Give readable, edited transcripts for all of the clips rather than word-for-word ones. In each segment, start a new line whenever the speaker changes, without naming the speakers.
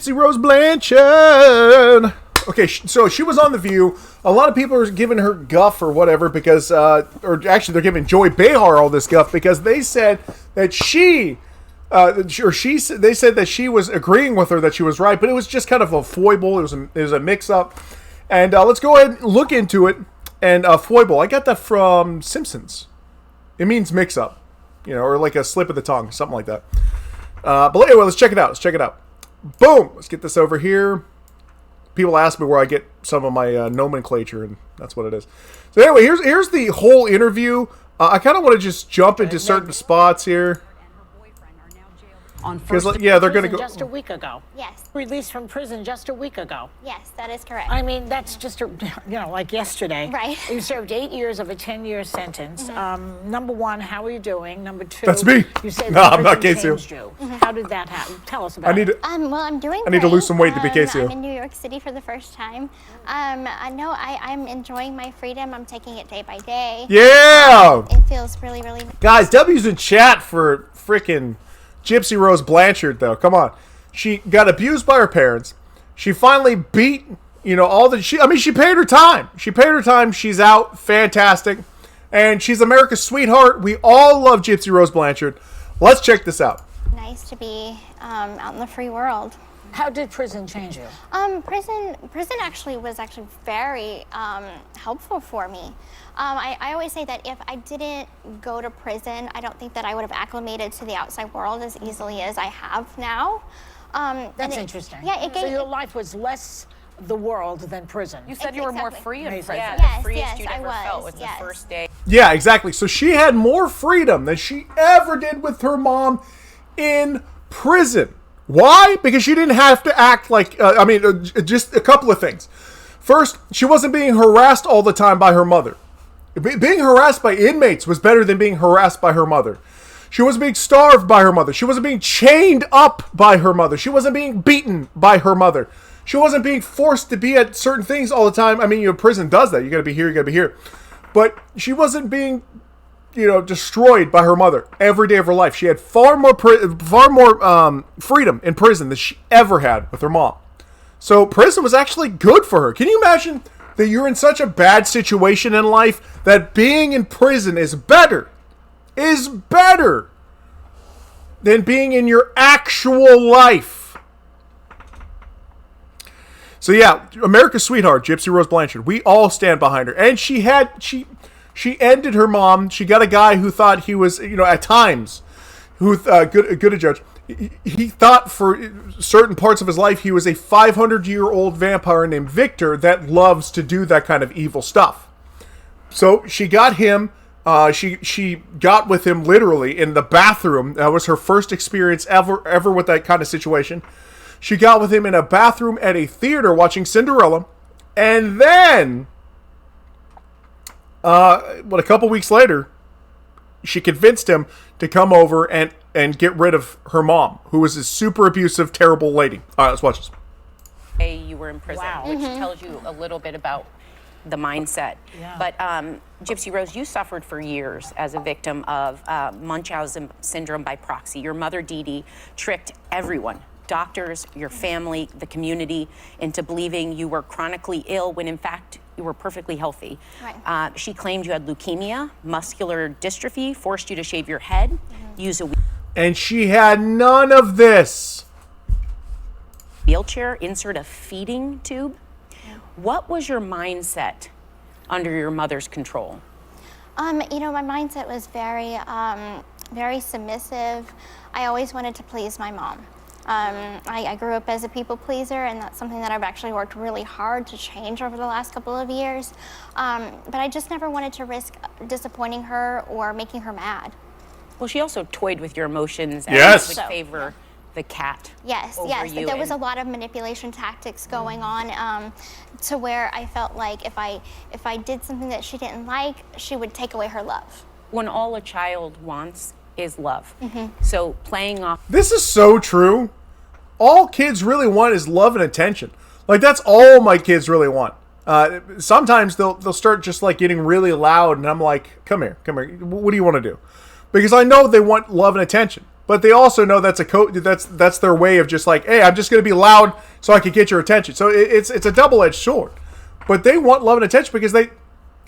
Gypsy Rose Blanchard. Okay, so she was on The View. A lot of people are giving her guff or whatever because, or actually they're giving Joy Behar all this guff because they said that they said that she was agreeing with her that she was right, but it was just kind of a foible. It was a mix-up. And let's go ahead and look into it. And foible, I got that from Simpsons. It means mix-up, or like a slip of the tongue, something like that. But anyway, let's check it out. Boom! Let's get this over here. People ask me where I get some of my nomenclature, and that's what it is. So anyway, here's the whole interview. I kind of want to just jump into certain spots here.
On first
they're going to go
just a week ago.
Yes.
Released from prison just a week ago.
Yes, that is correct.
I mean, that's just like yesterday.
Right.
You served 8 years of a 10-year sentence. Number one, how are you doing? Number two,
that's me.
You said
no, I'm not
changed
Casey.
you. How did that happen? Tell us about it.
Well, I'm doing.
I need to lose some weight to be Casey.
I'm in New York City for the first time. I know I'm enjoying my freedom. I'm taking it day by day.
Yeah.
It feels really, really.
Guys, W's in chat for freaking Gypsy Rose Blanchard, though. Come on. She got abused by her parents. She finally beat, she paid her time. She's out. Fantastic. And she's America's sweetheart. We all love Gypsy Rose Blanchard. Let's check this out.
Nice to be out in the free world.
How did prison change you?
Prison actually was very helpful for me. I always say that if I didn't go to prison, I don't think that I would have acclimated to the outside world as easily as I have now.
That's interesting.
Yeah,
so your life was less the world than prison.
You said you were more free in prison.
Yes,
the freest
yes,
you'd
I
ever
was,
felt was
yes.
the first day.
Yeah, exactly. So she had more freedom than she ever did with her mom in prison. Why? Because she didn't have to act like, just a couple of things. First, she wasn't being harassed all the time by her mother. Being harassed by inmates was better than being harassed by her mother. She wasn't being starved by her mother. She wasn't being chained up by her mother. She wasn't being beaten by her mother. She wasn't being forced to be at certain things all the time. I mean, prison does that. You gotta be here, you gotta be here. But she wasn't being destroyed by her mother every day of her life. She had far more freedom in prison than she ever had with her mom. So prison was actually good for her. Can you imagine that you're in such a bad situation in life that being in prison is better than being in your actual life? So yeah, America's sweetheart, Gypsy Rose Blanchard. We all stand behind her. And she ended her mom. She got a guy who thought he was, at times, good a judge. He thought for certain parts of his life he was a 500-year-old vampire named Victor that loves to do that kind of evil stuff. So she got him. She got with him literally in the bathroom. That was her first experience ever with that kind of situation. She got with him in a bathroom at a theater watching Cinderella, and then. A couple weeks later, she convinced him to come over and get rid of her mom, who was a super abusive, terrible lady. All right, let's watch this.
You were in prison,
Wow.
which tells you a little bit about the mindset.
Yeah.
But Gypsy Rose, you suffered for years as a victim of Munchausen syndrome by proxy. Your mother, Dee Dee, tricked everyone, doctors, your family, the community, into believing you were chronically ill when in fact you were perfectly healthy.
Right.
She claimed you had leukemia, muscular dystrophy, forced you to shave your head, use a
And she had none of this.
wheelchair, insert a feeding tube. What was your mindset under your mother's control?
My mindset was very submissive. I always wanted to please my mom. I grew up as a people pleaser, and that's something that I've actually worked really hard to change over the last couple of years. But I just never wanted to risk disappointing her or making her mad.
Well, she also toyed with your emotions and
Yes.
would favor the cat.
Yes,
over
yes.
you
There was a
and-
lot of manipulation tactics going on, to where I felt like if I did something that she didn't like, she would take away her love.
When all a child wants is love. So playing off
This is so true. All kids really want is love and attention. Like, that's all my kids really want. Sometimes they'll start just like getting really loud, and I'm like, come here. What do you want to do? Because I know they want love and attention. but they also know that's that's their way of just like, hey, I'm just going to be loud so I can get your attention. So it's a double-edged sword. But they want love and attention because they're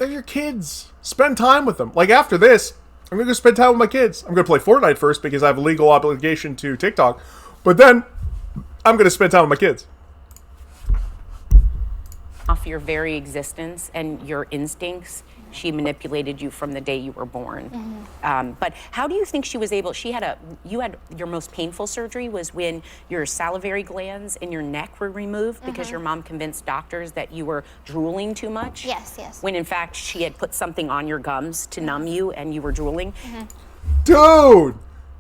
your kids. Spend time with them. Like after this, I'm going to go spend time with my kids. I'm going to play Fortnite first because I have a legal obligation to TikTok. But then I'm going to spend time with my kids.
Off your very existence and your instincts, she manipulated you from the day you were born. But how do you think she was able? You had your most painful surgery was when your salivary glands in your neck were removed because your mom convinced doctors that you were drooling too much.
Yes, yes.
When in fact she had put something on your gums to numb you and you were drooling.
Dude,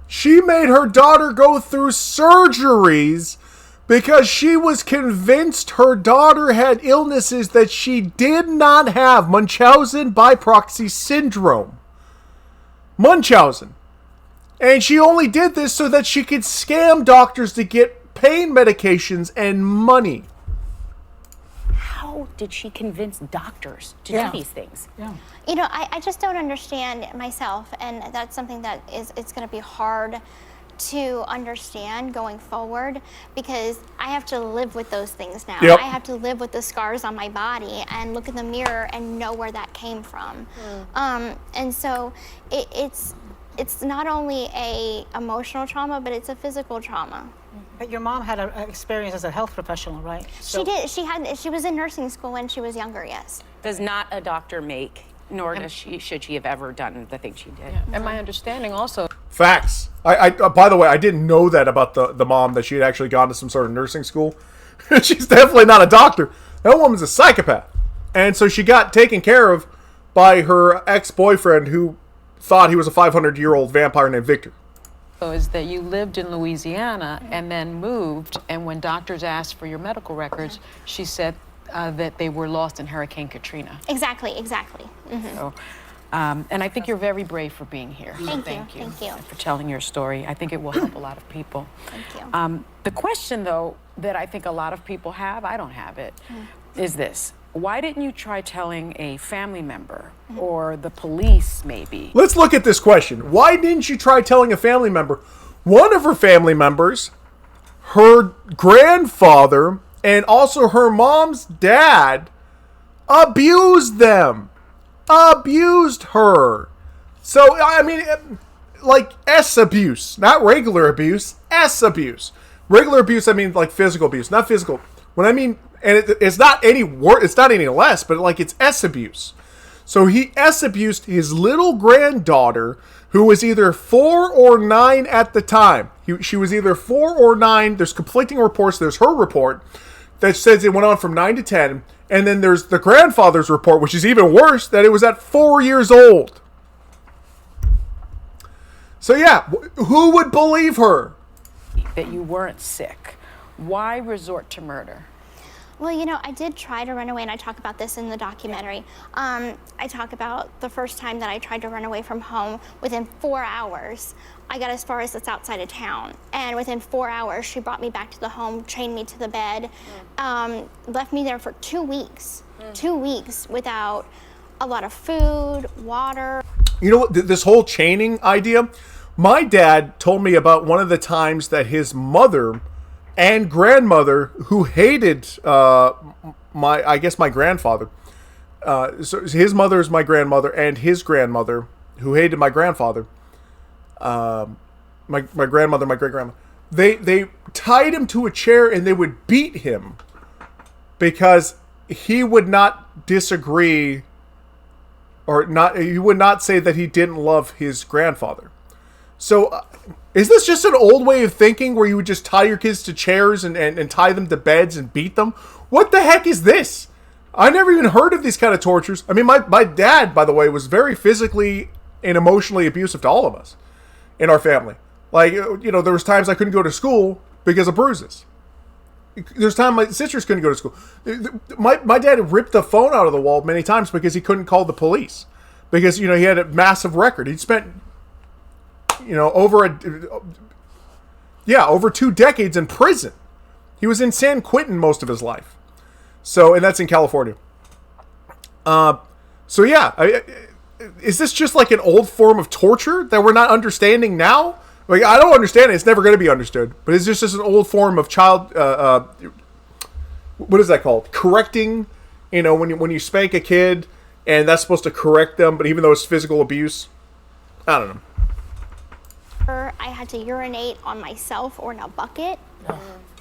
she made her daughter go through surgeries because she was convinced her daughter had illnesses that she did not have. Munchausen by proxy syndrome. Munchausen. And she only did this so that she could scam doctors to get pain medications and money.
How did she convince doctors to do these things?
Yeah.
You know, I just don't understand myself, and that's something that it's going to be hard to understand going forward because I have to live with those things now.
Yep.
I have to live with the scars on my body and look in the mirror and know where that came from. And so it's not only a emotional trauma, but it's a physical trauma.
But your mom had an experience as a health professional, right?
She did. She was in nursing school when she was younger. Yes.
Does not a doctor make, nor should she have ever done the thing she did.
And my understanding also.
Facts. I by the way, I didn't know that about the mom, that she had actually gone to some sort of nursing school. She's definitely not a doctor. That woman's a psychopath. And so she got taken care of by her ex-boyfriend who thought he was a 500-year-old vampire named Victor.
Is that you lived in Louisiana and then moved, and when doctors asked for your medical records, she said that they were lost in Hurricane Katrina.
Exactly.
So, and I think you're very brave for being here.
Thank you.
And for telling your story. I think it will help a lot of people.
Thank you.
The question, though, that I think a lot of people have, I don't have it, is this. Why didn't you try telling a family member or the police, maybe?
Let's look at this question. Why didn't you try telling a family member? One of her family members, her grandfather, and also her mom's dad abused them. Abused her. So, I mean, like S abuse. Not regular abuse. S abuse. Regular abuse, I mean like physical abuse, not physical. When I mean, and it's not any it's not any less, but like it's S abuse. So he S abused his little granddaughter, who was either 4 or 9 at the time. She was either 4 or 9. There's conflicting reports. There's her report that says it went on from 9 to 10. And then there's the grandfather's report, which is even worse, that it was at 4 years old. So yeah, who would believe her?
That you weren't sick. Why resort to murder?
Well, you know, I did try to run away, and I talk about this in the documentary. I talk about the first time that I tried to run away from home. Within 4 hours, I got as far as it's outside of town. And within 4 hours, she brought me back to the home, chained me to the bed, left me there for 2 weeks. 2 weeks without a lot of food, water.
You know what, this whole chaining idea, my dad told me about one of the times that his mother and grandmother, who hated my grandfather. So his mother is my grandmother, and his grandmother, who hated my grandfather. My grandmother, my great grandma. They tied him to a chair and they would beat him because he would not disagree, or not. He would not say that he didn't love his grandfather. So. Is this just an old way of thinking where you would just tie your kids to chairs and tie them to beds and beat them? What the heck is this? I never even heard of these kind of tortures. I mean, my dad, by the way, was very physically and emotionally abusive to all of us in our family. Like, you know, there was times I couldn't go to school because of bruises. There's times my sisters couldn't go to school. My dad ripped the phone out of the wall many times because he couldn't call the police. Because, you know, he had a massive record. He'd spent... you know, over 2 decades in prison. He was in San Quentin most of his life. So, and that's in California. So yeah, is this just like an old form of torture that we're not understanding now? Like, I don't understand it. It's never going to be understood. But it's just an old form of child. What is that called? Correcting. You know, when you spank a kid, and that's supposed to correct them, but even though it's physical abuse, I don't know.
I had to urinate on myself or in a bucket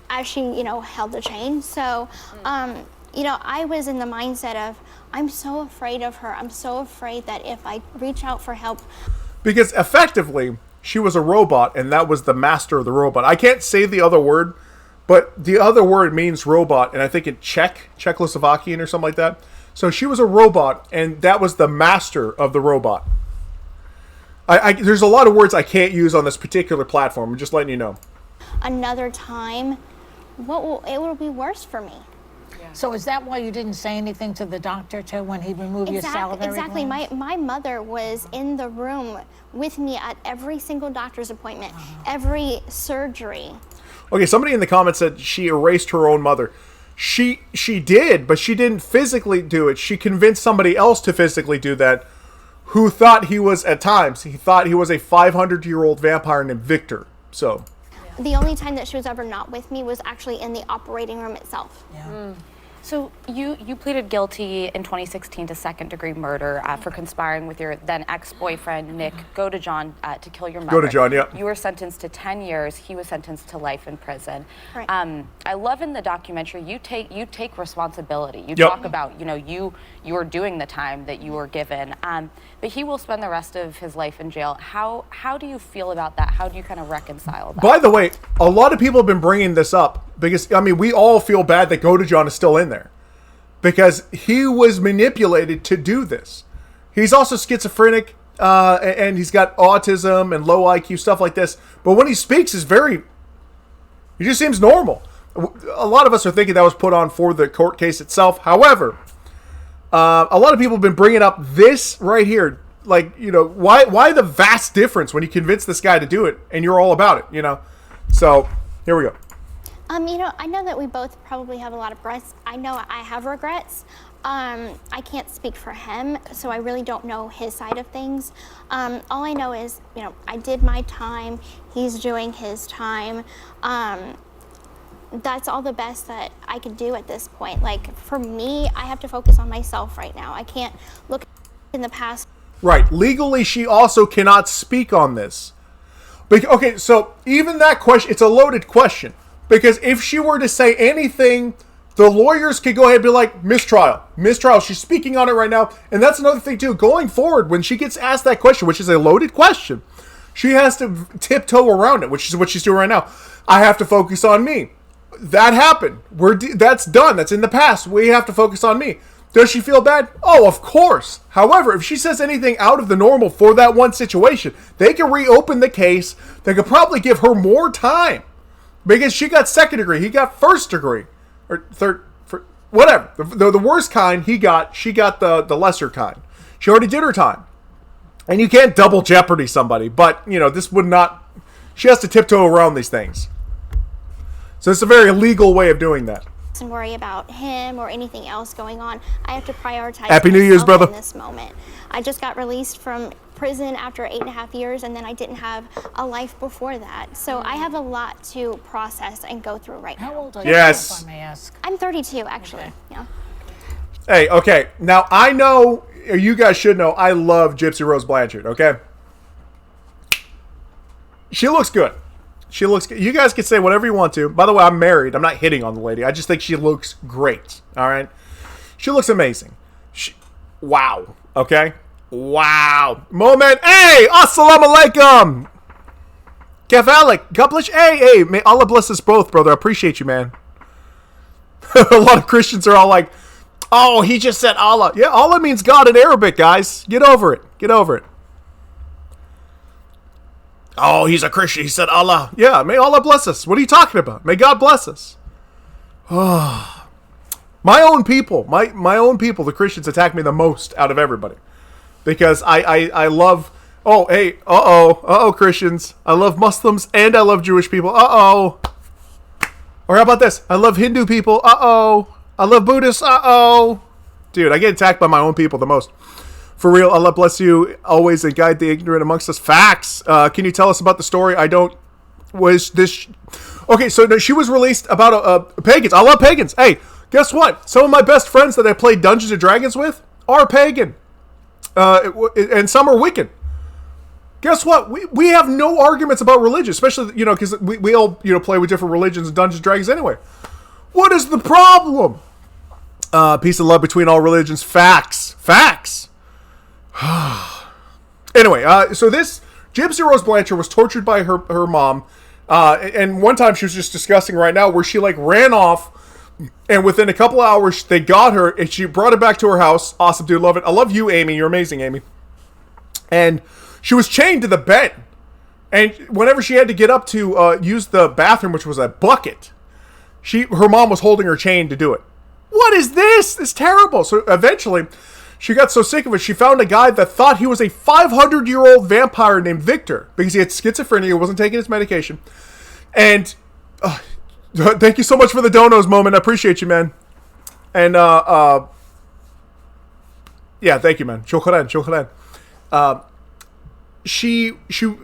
as she, held the chain. So, I was in the mindset of, I'm so afraid of her. I'm so afraid that if I reach out for help. Because
effectively, she was a robot, and that was the master of the robot. I can't say the other word, but the other word means robot, and I think in Czechoslovakian or something like that. So she was a robot, and that was the master of the robot. There's a lot of words I can't use on this particular platform. I'm just letting you know.
Another time, it will be worse for me.
Yeah. So is that why you didn't say anything to the doctor when he removed your salivary
Exactly.
glands?
My mother was in the room with me at every single doctor's appointment, every surgery.
Okay, somebody in the comments said she erased her own mother. She did, but she didn't physically do it. She convinced somebody else to physically do that, who thought he was, at times, he thought he was a 500-year-old vampire named Victor. So
the only time that she was ever not with me was actually in the operating room itself.
Yeah.
So you pleaded guilty in 2016 to second-degree murder for conspiring with your then ex-boyfriend, Nick Godejohn, to kill your mother.
Godejohn, yeah.
You were sentenced to 10 years. He was sentenced to life in prison.
Right.
I love in the documentary, you take responsibility. You
Yep.
talk about, you were doing the time that you were given. But he will spend the rest of his life in jail. How do you feel about that? How do you kind of reconcile that?
By the way, a lot of people have been bringing this up because, we all feel bad that Godejohn is still in there because he was manipulated to do this. He's also schizophrenic and he's got autism and low IQ, stuff like this. But when he speaks, he just seems normal. A lot of us are thinking that was put on for the court case itself. However, a lot of people have been bringing up this right here. Like, why the vast difference when you convince this guy to do it and you're all about it, So, here we go.
I know that we both probably have a lot of regrets. I know I have regrets. I can't speak for him, so I really don't know his side of things. All I know is, I did my time. He's doing his time. That's all the best that I could do at this point. Like, for me, I have to focus on myself right now. I can't look in the past.
Right. Legally, she also cannot speak on this. Okay, so even that question, it's a loaded question. Because if she were to say anything, the lawyers could go ahead and be like, mistrial. She's speaking on it right now. And that's another thing, too. Going forward, when she gets asked that question, which is a loaded question, she has to tiptoe around it, which is what she's doing right now. I have to focus on me. That happened. That's done. That's in the past. We have to focus on me. Does she feel bad? Oh, of course. However, if she says anything out of the normal for that one situation, they can reopen the case. They could probably give her more time. Because she got second degree. He got first degree. Or third, whatever. The worst kind she got the lesser kind. She already did her time. And you can't double jeopardy somebody. But, this would not... She has to tiptoe around these things. So it's a very legal way of doing that.
And worry about him or anything else going on. I have to prioritize
Happy New Year's, brother.
In this moment. I just got released from prison after 8.5 years, and then I didn't have a life before that. So I have a lot to process and go through right now.
How old are you,
Yes.
if I may ask?
I'm 32, actually.
Okay.
Yeah.
Hey, okay. Now, I know, or you guys should know, I love Gypsy Rose Blanchard, okay? She looks good. She looks good. You guys can say whatever you want to. By the way, I'm married. I'm not hitting on the lady. I just think she looks great, all right? She looks amazing. Wow, okay? Wow. Moment. Hey, assalamu alaikum. Kefalik, couplish. Hey, may Allah bless us both, brother. I appreciate you, man. A lot of Christians are all like, oh, he just said Allah. Yeah, Allah means God in Arabic, guys. Get over it. Get over it. Oh, he's a Christian. He said Allah. Yeah, may Allah bless us. What are you talking about? May God bless us. Oh. My own people, my own people, the Christians attack me the most out of everybody. Because I love, oh, hey, Christians. I love Muslims and I love Jewish people. Or how about this? I love Hindu people. I love Buddhists. Dude, I get attacked by my own people the most. For real, Allah bless you. Always a guide the ignorant amongst us. Facts. Can you tell us about the story? Was this... Okay, so no, she was released about pagans. I love pagans. Hey, guess what? Some of my best friends that I played Dungeons & Dragons with are pagan. And some are Wiccan. Guess what? We have no arguments about religion, especially, because we all, play with different religions and Dungeons & Dragons anyway. What is the problem? Peace and love between all religions. Facts. Anyway, so this Gypsy Rose Blanchard was tortured by her mom. And one time she was just discussing right now where she ran off, and within a couple hours they got her and she brought her back to her house. Awesome, dude. Love it. I love you, Amy. You're amazing, Amy. And she was chained to the bed. And whenever she had to get up to use the bathroom, which was a bucket, her mom was holding her chained to do it. What is this? It's terrible. So eventually, she got so sick of it, she found a guy that thought he was a 500-year-old vampire named Victor because he had schizophrenia, wasn't taking his medication. And thank you so much for the donos moment. I appreciate you, man. And yeah, thank you, man. Shukran. She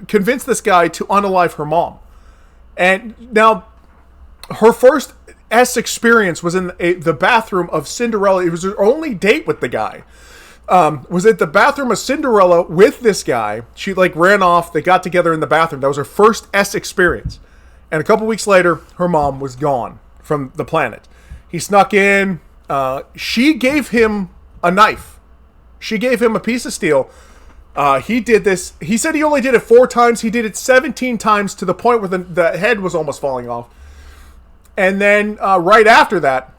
convinced this guy to unalive her mom. And now, her first experience was in the bathroom of Cinderella. It was her only date with the guy. Was at the bathroom of Cinderella with this guy. She ran off. They got together in the bathroom. That was her first experience. And a couple weeks later, her mom was gone from the planet. He snuck in. She gave him a knife. She gave him a piece of steel. He did this. He said he only did it 4 times. He did it 17 times to the point where the head was almost falling off. And then right after that,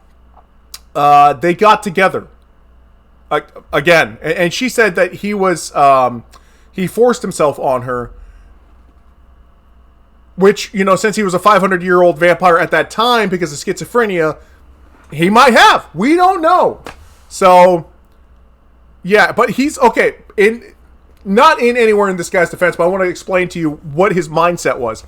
they got together again. And she said that he was he forced himself on her, which, since he was a 500-year-old vampire at that time because of schizophrenia, he might have. We don't know. So, yeah, but he's okay. Not in anywhere in this guy's defense, but I want to explain to you what his mindset was.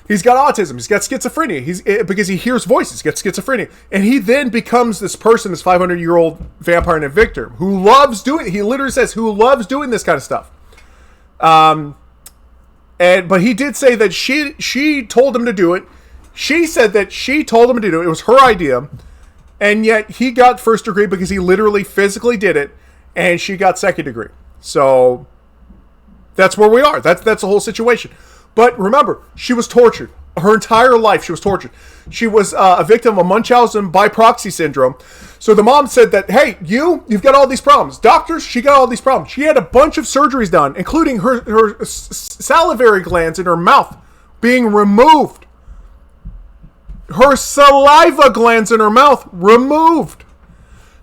He's got autism. He's got schizophrenia. Because he hears voices. He's got schizophrenia. And he then becomes this person, this 500-year-old vampire named Victor, who loves doing, he literally says, who loves doing this kind of stuff. But he did say that she told him to do it. She said that she told him to do it. It was her idea. And yet he got first degree because he literally physically did it. And she got second degree. So that's where we are. That's the whole situation. But remember, she was tortured. Her entire life, she was tortured. She was a victim of Munchausen by proxy syndrome. So the mom said that, hey, you've got all these problems. Doctors, she got all these problems. She had a bunch of surgeries done, including her salivary glands in her mouth being removed. Her saliva glands in her mouth removed.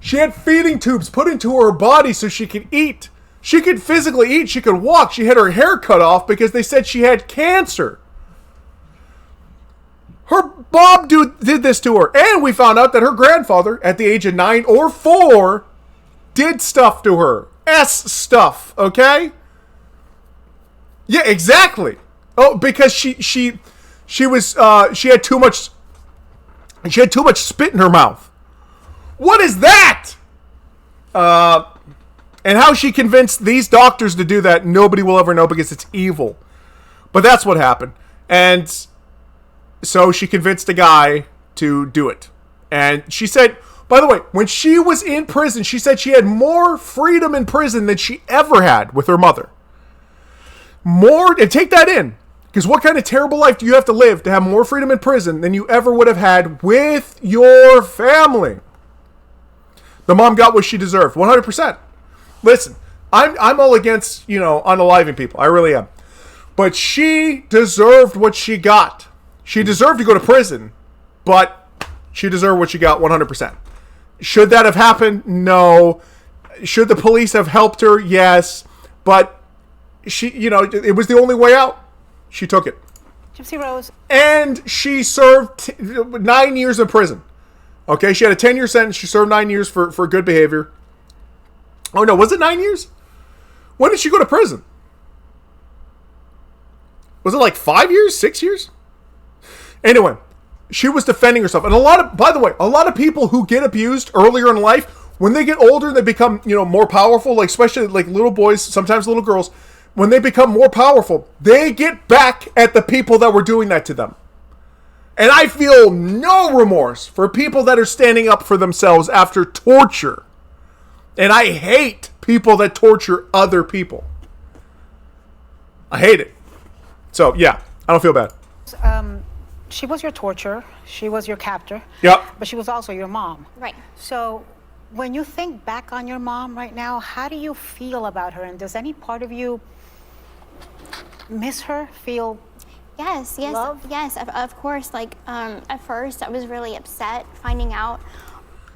She had feeding tubes put into her body so she could eat. She could physically eat. She could walk. She had her hair cut off because they said she had cancer. Her mom did this to her. And we found out that her grandfather, at the age of 9 or 4, did stuff to her. Stuff, okay? Yeah, exactly. Oh, because she had too much spit in her mouth. What is that? And how she convinced these doctors to do that, nobody will ever know because it's evil. But that's what happened. And so she convinced a guy to do it. And she said, by the way, when she was in prison, she said she had more freedom in prison than she ever had with her mother. And take that in. Because what kind of terrible life do you have to live to have more freedom in prison than you ever would have had with your family? The mom got what she deserved, 100%. Listen, I'm all against, unaliving people. I really am. But she deserved what she got. She deserved to go to prison, but she deserved what she got 100%. Should that have happened? No. Should the police have helped her? Yes. But she, it was the only way out. She took it.
Gypsy Rose.
And she served 9 years in prison. Okay, she had a 10-year sentence. She served 9 years for good behavior. Oh, no, was it 9 years? When did she go to prison? Was it 5 years? 6 years? Anyway, she was defending herself. And by the way, a lot of people who get abused earlier in life when they get older, they become, more powerful, like especially like little boys, sometimes little girls, when they become more powerful, they get back at the people that were doing that to them. And I feel no remorse for people that are standing up for themselves after torture. And I hate people that torture other people. I hate it. So, yeah, I don't feel bad.
She was your torturer. She was your captor.
Yep.
But she was also your mom.
Right.
So when you think back on your mom right now, how do you feel about her? And does any part of you miss her, feel
Yes,
love?
yes, of course. Like, at first, I was really upset finding out.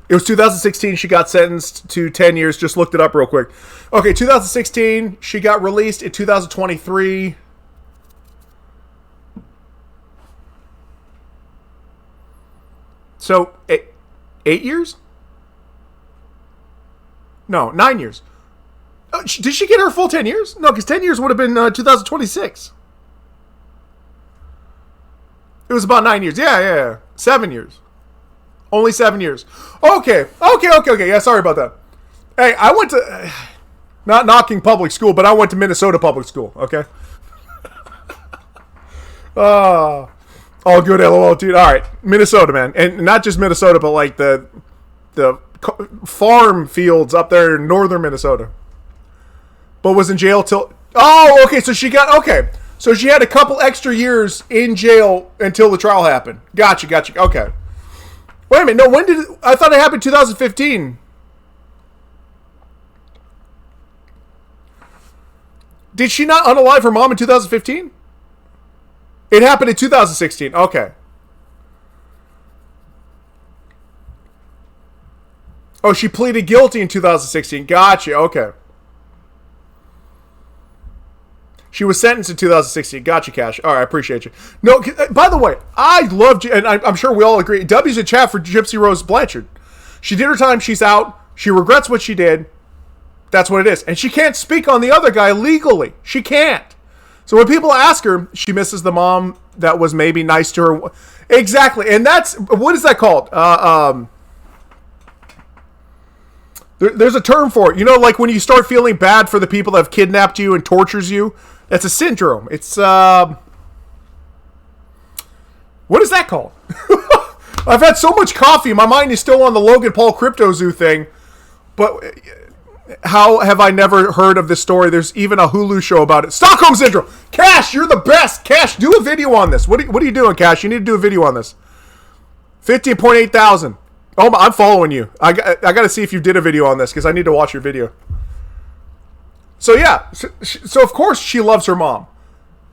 It was 2016. She got sentenced to 10 years. Just looked it up real quick. Okay, 2016. She got released in 2023. So, 8 years? No, 9 years. Oh, did she get her full 10 years? No, because 10 years would have been 2026. It was about 9 years. Yeah. 7 years. Only 7 years. Okay. Yeah, sorry about that. Hey, I went to... Not knocking public school, but I went to Minnesota public school, okay? All good, LOL, dude. All right, Minnesota, man. And not just Minnesota, but like the farm fields up there in northern Minnesota. But was in jail till... Oh, okay, so she got... Okay. So she had a couple extra years in jail until the trial happened. Gotcha. Okay. Wait a minute. No, when did... I thought it happened 2015. Did she not unalive her mom in 2015? It happened in 2016. Okay. Oh, she pleaded guilty in 2016. Gotcha. Okay. She was sentenced in 2016. Gotcha, Cash. All right, I appreciate you. No, by the way, I love, and I'm sure we all agree, W's in chat for Gypsy Rose Blanchard. She did her time. She's out. She regrets what she did. That's what it is. And she can't speak on the other guy legally. She can't. So when people ask her, she misses the mom that was maybe nice to her. Exactly. And that's, what is that called? There's a term for it. You know, like when you start feeling bad for the people that have kidnapped you and tortures you. That's a syndrome. It's, what is that called? I've had so much coffee. My mind is still on the Logan Paul Crypto Zoo thing. But how have I never heard of this story? There's even a Hulu show about it. Stockholm Syndrome. Cash, you're the best. Cash, do a video on this. What are you doing, Cash? You need to do a video on this. 15.8 thousand. Oh, I'm following you. I got to see if you did a video on this because I need to watch your video. So, yeah. So, of course, she loves her mom.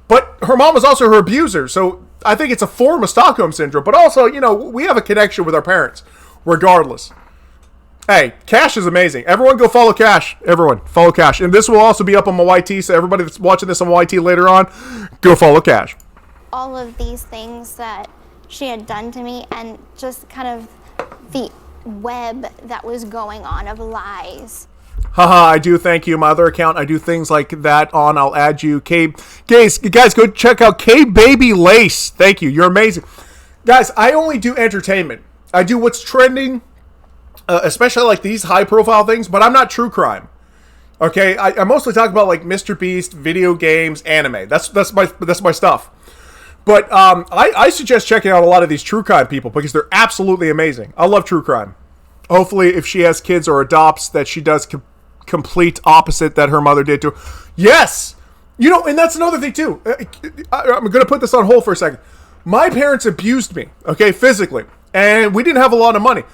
But her mom was also her abuser. So, I think it's a form of Stockholm Syndrome. But also, we have a connection with our parents regardless. Hey, Cash is amazing. Everyone go follow Cash. Everyone, follow Cash. And this will also be up on my YT. So, everybody that's watching this on YT later on, go follow Cash.
All of these things that she had done to me and just kind of the web that was going on of lies.
Haha, I do. Thank you. My other account, I do things like that on. I'll add you. Guys, go check out K-Baby Lace. Thank you. You're amazing. Guys, I only do entertainment. I do what's trending, especially like these high-profile things, but I'm not true crime. Okay? I mostly talk about like Mr. Beast, video games, anime. That's my stuff. But I suggest checking out a lot of these true crime people because they're absolutely amazing. I love true crime. Hopefully, if she has kids or adopts, that she does complete opposite that her mother did to her. Yes! And that's another thing, too. I'm going to put this on hold for a second. My parents abused me, okay, physically. And we didn't have a lot of money.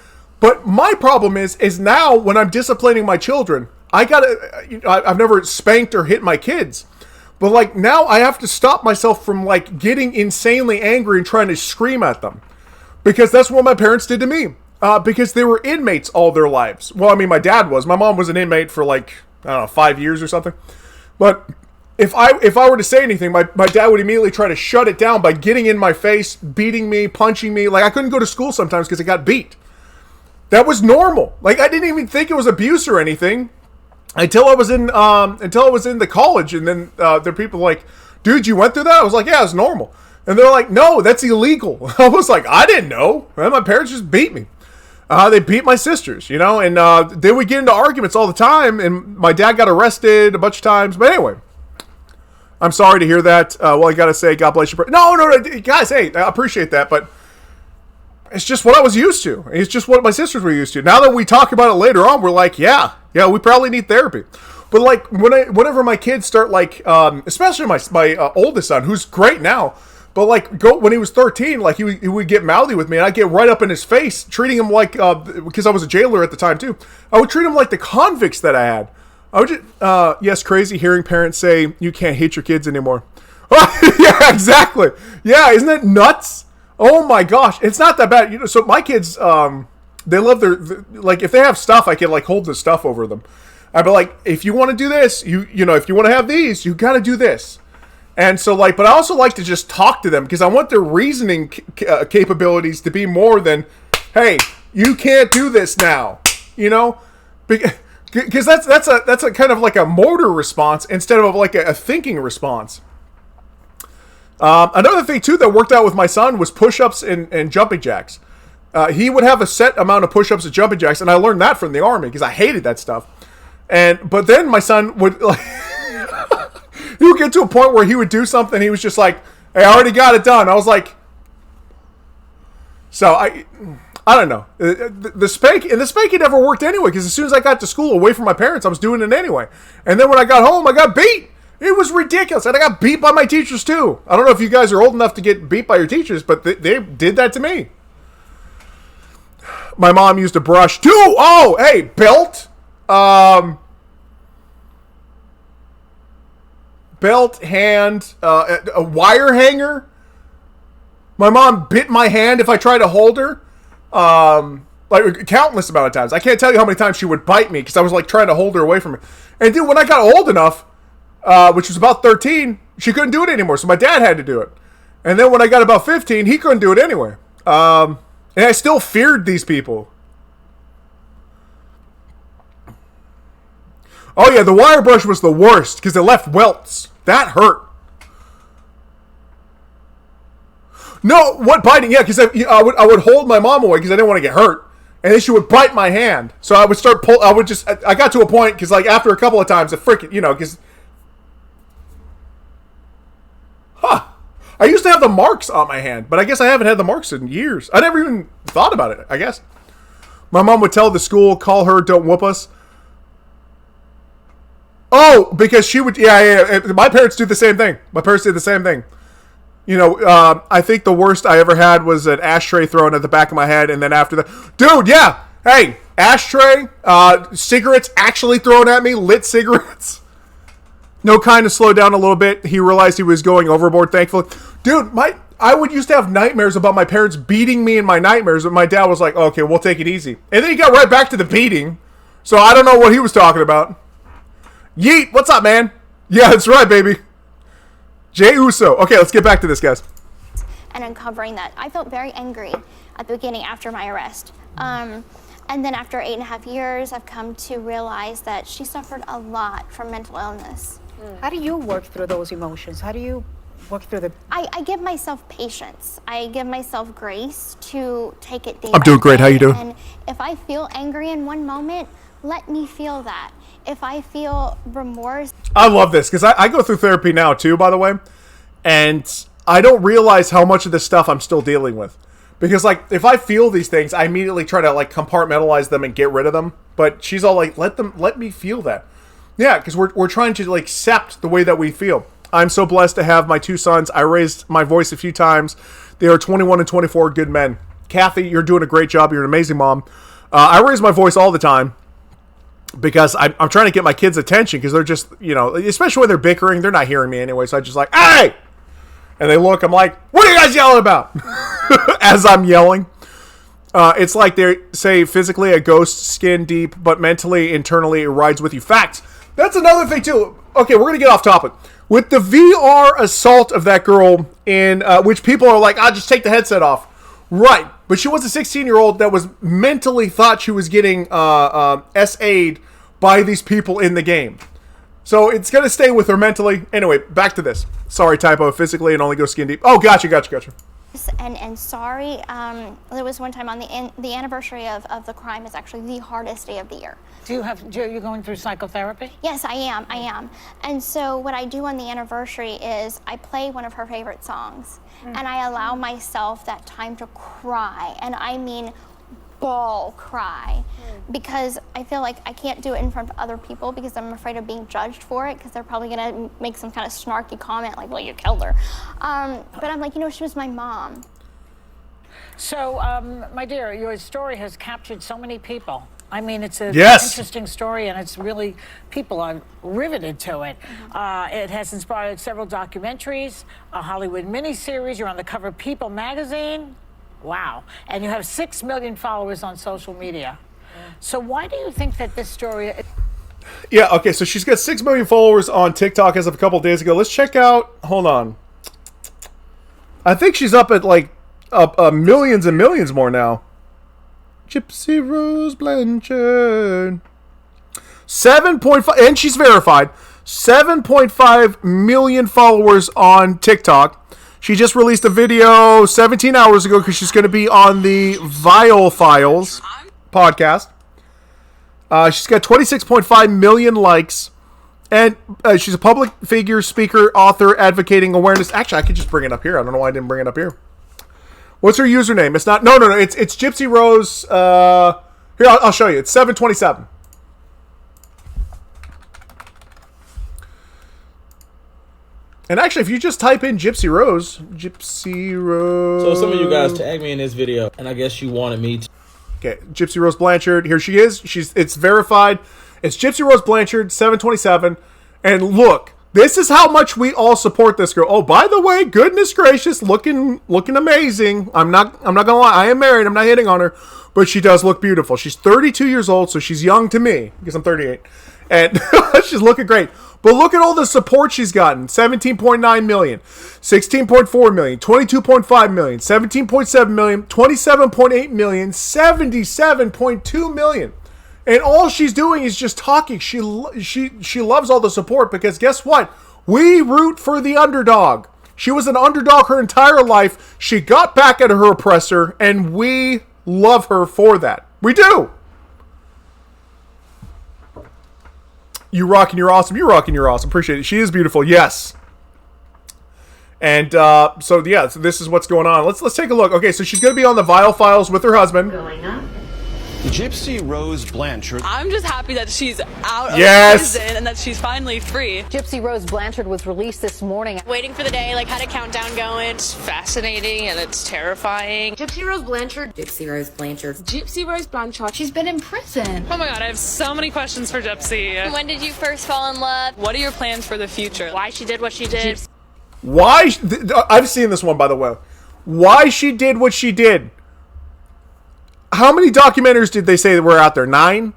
But my problem is now when I'm disciplining my children, I've never spanked or hit my kids. But, like, now I have to stop myself from, like, getting insanely angry and trying to scream at them. Because that's what my parents did to me. Because they were inmates all their lives. Well, I mean, my dad was. My mom was an inmate for, like, I don't know, 5 years or something. But if I were to say anything, my dad would immediately try to shut it down by getting in my face, beating me, punching me. Like, I couldn't go to school sometimes because I got beat. That was normal. Like, I didn't even think it was abuse or anything. Until I was in the college, and then there are people like, dude, you went through that? I was like, yeah, it's normal. And they're like, no, that's illegal. I was like, I didn't know. Man, my parents just beat me. They beat my sisters, you know, and they would get into arguments all the time, and my dad got arrested a bunch of times. But anyway, I'm sorry to hear that. Well, I got to say, God bless you. No, guys, hey, I appreciate that, but it's just what I was used to. It's just what my sisters were used to. Now that we talk about it later on, we're like, yeah, we probably need therapy. But like whenever my kids start like, especially my oldest son, who's great now, but like when he was 13, like he would get mouthy with me, and I'd get right up in his face, treating him like because I was a jailer at the time too. I would treat him like the convicts that I had. I would just, yes, crazy hearing parents say you can't hate your kids anymore. Yeah, exactly. Yeah, isn't that nuts? Oh my gosh, it's not that bad. You know, so my kids, they love their like if they have stuff, I can like hold the stuff over them. I'd be like, if you want to do this, you know, if you want to have these, you got to do this. And so like, but I also like to just talk to them because I want their reasoning capabilities to be more than, hey, you can't do this now, you know, because that's a kind of like a motor response instead of like a thinking response. Another thing too that worked out with my son was push-ups and jumping jacks. He would have a set amount of push-ups and jumping jacks, and I learned that from the Army because I hated that stuff. But then my son would like he would get to a point where he would do something. He was just like, "Hey, I already got it done." I was like, so I don't know. The spanking never worked anyway because as soon as I got to school away from my parents, I was doing it anyway. And then when I got home, I got beat. It was ridiculous, and I got beat by my teachers too. I don't know if you guys are old enough to get beat by your teachers, but they did that to me. My mom used a brush too. Oh, hey, belt. Belt, hand, a wire hanger. My mom bit my hand if I tried to hold her. Like countless amount of times. I can't tell you how many times she would bite me because I was like trying to hold her away from me. And then when I got old enough, which was about 13, she couldn't do it anymore. So my dad had to do it. And then when I got about 15, he couldn't do it anyway. And I still feared these people. Oh yeah, the wire brush was the worst because it left welts. That hurt. No, what biting? Yeah, because I would hold my mom away because I didn't want to get hurt, and then she would bite my hand. So I would start pull. I got to a point because like after a couple of times, it freaking because. I used to have the marks on my hand, but I guess I haven't had the marks in years. I never even thought about it, I guess. My mom would tell the school, call her, don't whoop us. Oh, because she would, yeah. My parents do the same thing. My parents did the same thing. You know, I think the worst I ever had was an ashtray thrown at the back of my head, and then after that, dude, yeah, hey, ashtray, cigarettes actually thrown at me, lit cigarettes. No kind of slowed down a little bit. He realized he was going overboard, thankfully. Dude, I would used to have nightmares about my parents beating me in my nightmares, but my dad was like, okay, we'll take it easy. And then he got right back to the beating, so I don't know what he was talking about. Yeet, what's up, man? Yeah, that's right, baby. Jay Uso. Okay, let's get back to this, guys.
And uncovering that, I felt very angry at the beginning after my arrest. And then after 8.5 years, I've come to realize that she suffered a lot from mental illness.
How do you work through those emotions? How do you work through the...
I give myself patience. I give myself grace to take it day
I'm
by
doing great.
day.
How you doing?
And if I feel angry in one moment, let me feel that. If I feel remorse...
I love this because I go through therapy now too, by the way. And I don't realize how much of this stuff I'm still dealing with. Because, like, if I feel these things, I immediately try to, like, compartmentalize them and get rid of them. But she's all like, let me feel that. Yeah, because we're trying to, like, accept the way that we feel. I'm so blessed to have my two sons. I raised my voice a few times. They are 21 and 24 good men. Kathy, you're doing a great job. You're an amazing mom. I raise my voice all the time because I'm trying to get my kids' attention because they're just, you know, especially when they're bickering, they're not hearing me anyway. So I just like, hey! And they look, I'm like, what are you guys yelling about? As I'm yelling. It's like they say physically a ghost skin deep, but mentally, internally, it rides with you. Facts. That's another thing, too. Okay, we're going to get off topic. With the VR assault of that girl, in which people are like, just take the headset off. Right. But she was a 16-year-old that was mentally thought she was getting SA'd by these people in the game. So it's going to stay with her mentally. Anyway, back to this. Sorry, typo. Physically and only go skin deep. Oh, gotcha.
and sorry. There was one time on the anniversary of the crime is actually the hardest day of the year.
Are you going through psychotherapy?
Yes, I am. And so what I do on the anniversary is I play one of her favorite songs, and I allow myself that time to cry, and I mean bawl cry, because I feel like I can't do it in front of other people because I'm afraid of being judged for it, because they're probably gonna make some kind of snarky comment like, well, you killed her. But I'm like, she was my mom.
So, my dear, your story has captured so many people. I mean, it's an interesting story, and it's really, people are riveted to it. It has inspired several documentaries, a Hollywood miniseries. You're on the cover of People magazine. Wow. And you have 6 million followers on social media. So why do you think that this story...
Yeah, okay, so she's got 6 million followers on TikTok as of a couple of days ago. Let's check out... Hold on. I think she's up at, like, millions and millions more now. Gypsy Rose Blanchard. 7.5... And she's verified. 7.5 million followers on TikTok. She just released a video 17 hours ago because she's going to be on the Vile Files podcast. She's got 26.5 million likes. And she's a public figure, speaker, author, advocating awareness. Actually, I could just bring it up here. I don't know why I didn't bring it up here. What's her username? It's not... No. It's Gypsy Rose. Here, I'll show you. It's 727. And actually, if you just type in Gypsy Rose...
So some of you guys tagged me in this video, and I guess you wanted me to...
Okay, Gypsy Rose Blanchard. Here she is. It's verified. It's Gypsy Rose Blanchard, 727. And look, this is how much we all support this girl. Oh, by the way, goodness gracious, looking amazing. I'm not gonna lie. I am married. I'm not hitting on her, but she does look beautiful. She's 32 years old, so she's young to me because I'm 38, and she's looking great. But look at all the support she's gotten. 17.9 million, 16.4 million, 22.5 million, 17.7 million, 27.8 million, 77.2 million. And all she's doing is just talking. She loves all the support because guess what? We root for the underdog. She was an underdog her entire life. She got back at her oppressor, and we love her for that. We do. You rock and you're awesome. You rock and you're awesome. Appreciate it. She is beautiful. Yes. And so this is what's going on. Let's take a look. Okay, so she's going to be on the Vile Files with her husband.
Going up.
Gypsy Rose Blanchard.
I'm just happy that she's out of prison and that she's finally free.
Gypsy Rose Blanchard was released this morning.
Waiting for the day, had a countdown going.
It's fascinating and it's terrifying.
Gypsy Rose Blanchard.
Gypsy Rose Blanchard.
Gypsy Rose Blanchard.
She's been in prison.
Oh my god, I have so many questions for Gypsy.
When did you first fall in love?
What are your plans for the future?
Why she did what she did?
I've seen this one, by the way. Why she did what she did. How many documentaries did they say that were out there? 9?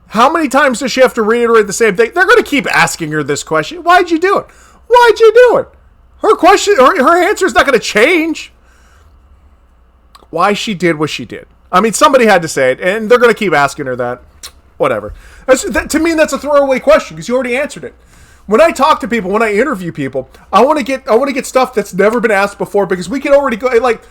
How many times does she have to reiterate the same thing? They're going to keep asking her this question. Why'd you do it? Why'd you do it? Her question, her answer is not going to change. Why she did what she did. I mean, somebody had to say it, and they're going to keep asking her that. Whatever. To me, that's a throwaway question because you already answered it. When I talk to people, when I interview people, I want to get stuff that's never been asked before because we can already go like.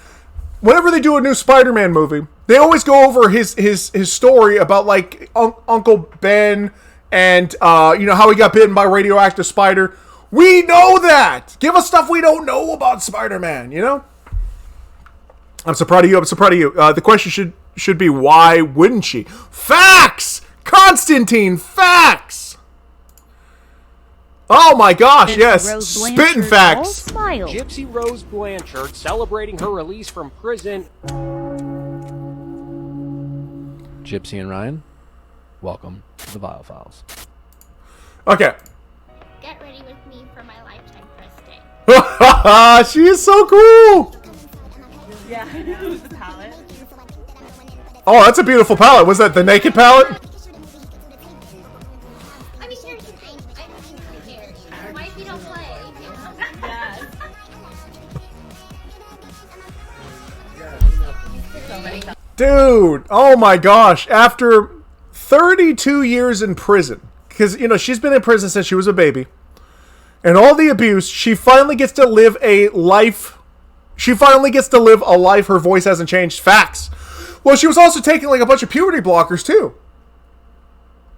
Whenever they do a new Spider-Man movie, they always go over his story about like Uncle Ben and how he got bitten by a radioactive spider. We know that. Give us stuff we don't know about Spider-Man. I'm so proud of you. The question should be why wouldn't she? Facts, Constantine. Facts. Oh my gosh, yes. Spitting facts.
Gypsy Rose Blanchard celebrating her release from prison.
Gypsy and Ryan, welcome to the Vile Files.
Okay.
Get ready with me for my lifetime birthday.
She is so cool.
Yeah, I know. The palette.
Oh, that's a beautiful palette. Was that the naked palette? Dude, oh my gosh. After 32 years in prison, because, she's been in prison since she was a baby, and all the abuse, she finally gets to live a life She finally gets to live a life. Her voice hasn't changed. Facts. Well, she was also taking like a bunch of puberty blockers too.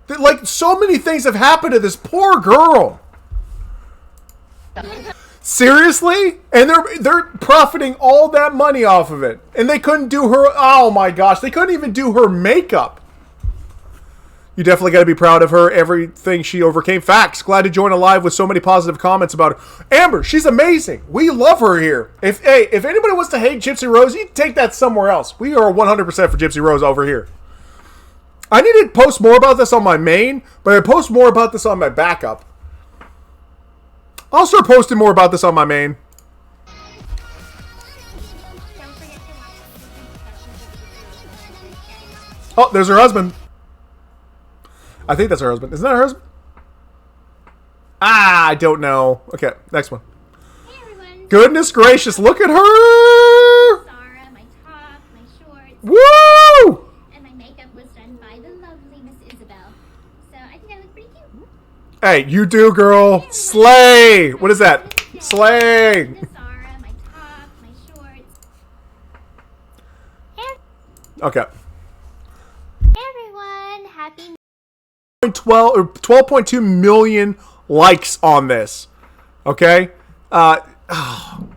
Like, so many things have happened to this poor girl. Seriously? And they're profiting all that money off of it. And they couldn't do her, oh my gosh, they couldn't even do her makeup. You definitely got to be proud of her, everything she overcame. Facts. Glad to join a live with so many positive comments about her. Amber, she's amazing. We love her here. If anybody wants to hate Gypsy Rose, you can take that somewhere else. We are 100% for Gypsy Rose over here. I need to post more about this on my main, but I post more about this on my backup. I'll start posting more about this on my main. Oh, there's her husband. I think that's her husband. Isn't that her husband? Ah, I don't know. Okay, next one.
Hey everyone.
Goodness gracious, look at her!
Sarah, my top, my shorts.
Woo!
And my makeup was done by the lovely Miss Isabel. So I think I look pretty cute.
Hey, you do, girl. Slay! What is that? Slay!
Sarah, my top, my shorts.
Okay.
Hey everyone, happy
12.2 million likes on this. Okay?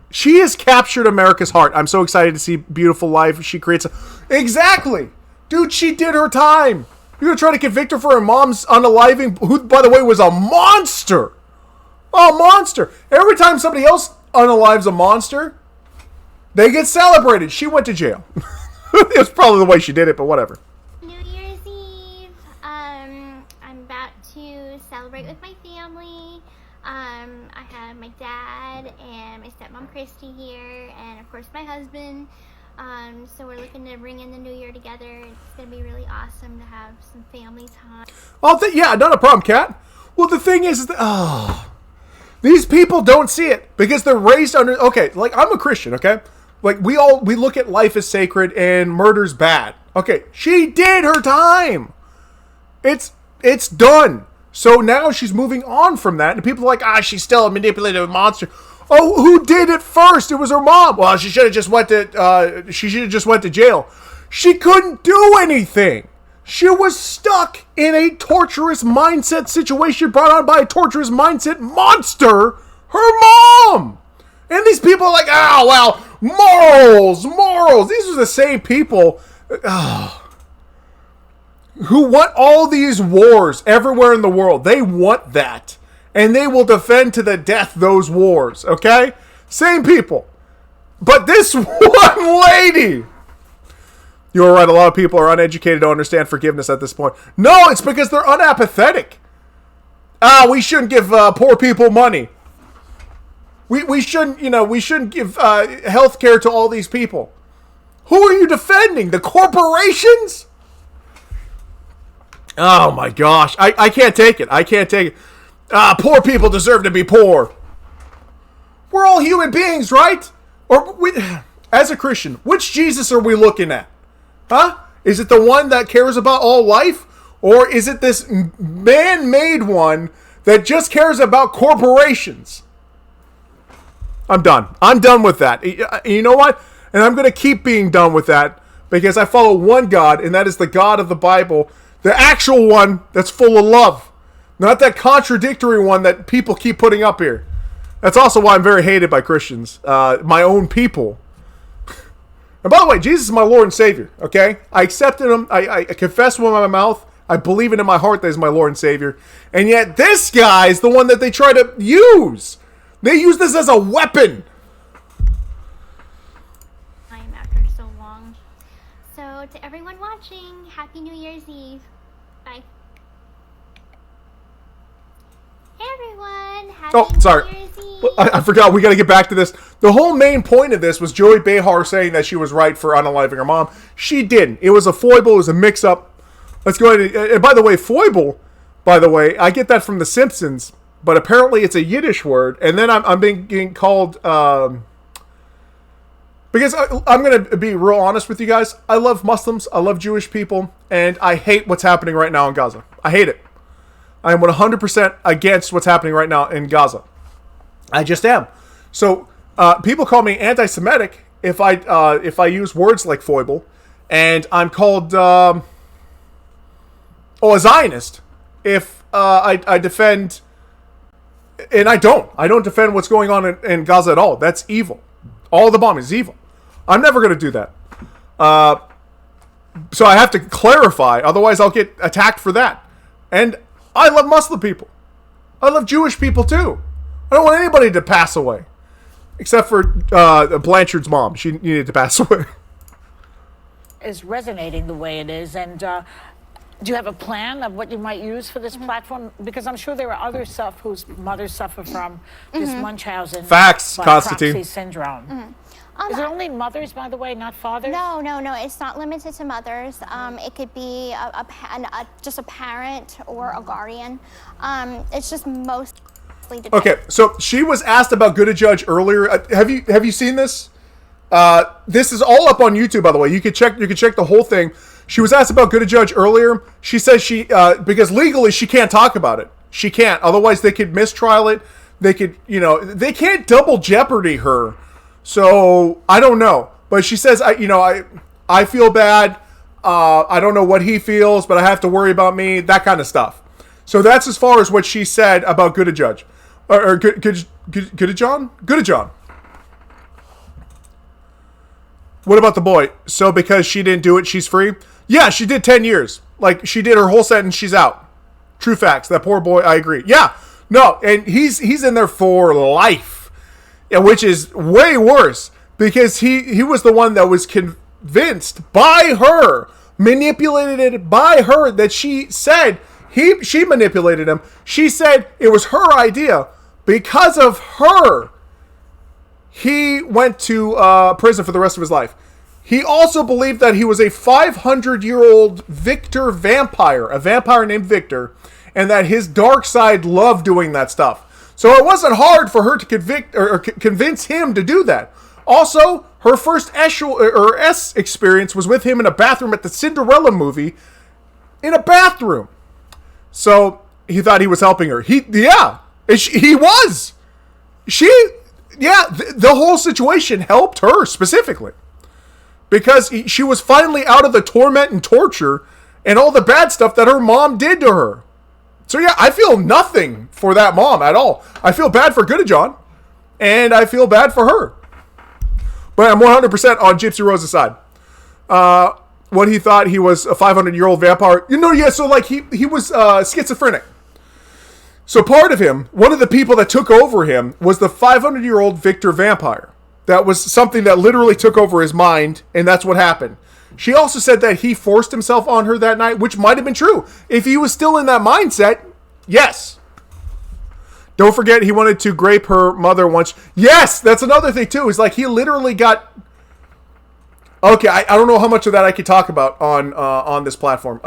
She has captured America's heart. I'm so excited to see beautiful life she creates. Exactly! Dude, she did her time. You're gonna try to convict her for her mom's unaliving, who, by the way, was a monster. A monster. Every time somebody else unalives a monster, they get celebrated. She went to jail. It was probably the way she did it, but whatever.
New Year's Eve. I'm about to celebrate with my family. I have my dad and my stepmom Christy here, and of course my husband. So we're looking to bring in the new year together. It's going to be really awesome to have some family time.
Oh, yeah, not a problem, Kat. Well, the thing is that, these people don't see it because they're raised under, okay, like, I'm a Christian, okay? Like, we look at life as sacred and murder's bad. Okay, she did her time. It's done. So now she's moving on from that, and people are like, she's still a manipulative monster. Oh, who did it first? It was her mom. Well, she should have just went to jail. She couldn't do anything. She was stuck in a torturous mindset situation brought on by a torturous mindset monster, her mom. And these people are like, morals. These are the same people who want all these wars everywhere in the world. They want that. And they will defend to the death those wars, okay? Same people. But this one lady... You're right, a lot of people are uneducated to understand forgiveness at this point. No, it's because they're unapathetic. We shouldn't give poor people money. We shouldn't give health care to all these people. Who are you defending? The corporations? Oh my gosh. I can't take it. I can't take it. Poor people deserve to be poor. We're all human beings, right? As a Christian, which Jesus are we looking at? Huh? Is it the one that cares about all life? Or is it this man-made one that just cares about corporations? I'm done. I'm done with that. You know what? And I'm going to keep being done with that because I follow one God, and that is the God of the Bible, the actual one that's full of love. Not that contradictory one that people keep putting up here. That's also why I'm very hated by Christians. My own people. And by the way, Jesus is my Lord and Savior, okay? I accepted him. I confess with my mouth. I believe it in my heart that he's my Lord and Savior. And yet this guy is the one that they try to use. They use this as a weapon.
Time after so long. So to everyone watching, Happy New Year's Eve. Bye. Hey everyone, Happy
sorry.
New Year's Eve.
I forgot. We got to get back to this. The whole main point of this was Joey Behar saying that she was right for unaliving her mom. She didn't. It was a foible. It was a mix-up. Let's go ahead. And by the way, foible, by the way, I get that from The Simpsons, but apparently it's a Yiddish word. And then I'm being called... because I'm going to be real honest with you guys. I love Muslims. I love Jewish people. And I hate what's happening right now in Gaza. I hate it. I am 100% against what's happening right now in Gaza. I just am. So People call me anti-Semitic if I use words like foible, and I'm called a Zionist if I defend, and I don't defend what's going on in Gaza at all. That's evil. All the bombing is evil. I'm never going to do that. So I have to clarify, otherwise I'll get attacked for that. And I love Muslim people. I love Jewish people too. I don't want anybody to pass away. Except for Blanchard's mom. She needed to pass away.
Is resonating the way it is. And do you have a plan of what you might use for this platform? Because I'm sure there are others whose mothers suffer from this Munchausen
Facts, Constantine.
proxy syndrome. Is it only mothers, by the way, not fathers?
No. It's not limited to mothers. It could be just a parent or a guardian. It's just mostly dependent.
Okay, so she was asked about Good Judge earlier. Have you seen this? This is all up on YouTube, by the way. You can check the whole thing. She was asked about Good Judge earlier. She says she because legally she can't talk about it. She can't. Otherwise, they could mistrial it. They could, they can't double jeopardy her. So I don't know, but she says, I feel bad. I don't know what he feels, but I have to worry about me. That kind of stuff. So that's as far as what she said about Good Judge, or Good John. What about the boy? So because she didn't do it, she's free? Yeah, she did 10 years. Like she did her whole sentence. She's out. True facts. That poor boy. I agree. Yeah, no, and he's in there for life. Yeah, which is way worse because he was the one that was convinced by her, manipulated by her, that she said she manipulated him. She said it was her idea. Because of her, he went to prison for the rest of his life. He also believed that he was a 500-year-old Victor vampire, a vampire named Victor, and that his dark side loved doing that stuff. So it wasn't hard for her to convince him to do that. Also, her first S experience was with him in a bathroom at the Cinderella movie, in a bathroom. So he thought he was helping her. He was. The whole situation helped her specifically because she was finally out of the torment and torture and all the bad stuff that her mom did to her. So yeah, I feel nothing for that mom at all. I feel bad for Good John, and I feel bad for her. But I'm 100% on Gypsy Rose's side. When he thought he was a 500-year-old vampire. So like he was schizophrenic. So part of him, one of the people that took over him was the 500-year-old Victor vampire. That was something that literally took over his mind, and that's what happened. She also said that he forced himself on her that night, which might have been true. If he was still in that mindset, yes. Don't forget, he wanted to grape her mother once. Yes, that's another thing, too. Is like he literally got... Okay, I don't know how much of that I could talk about on this platform.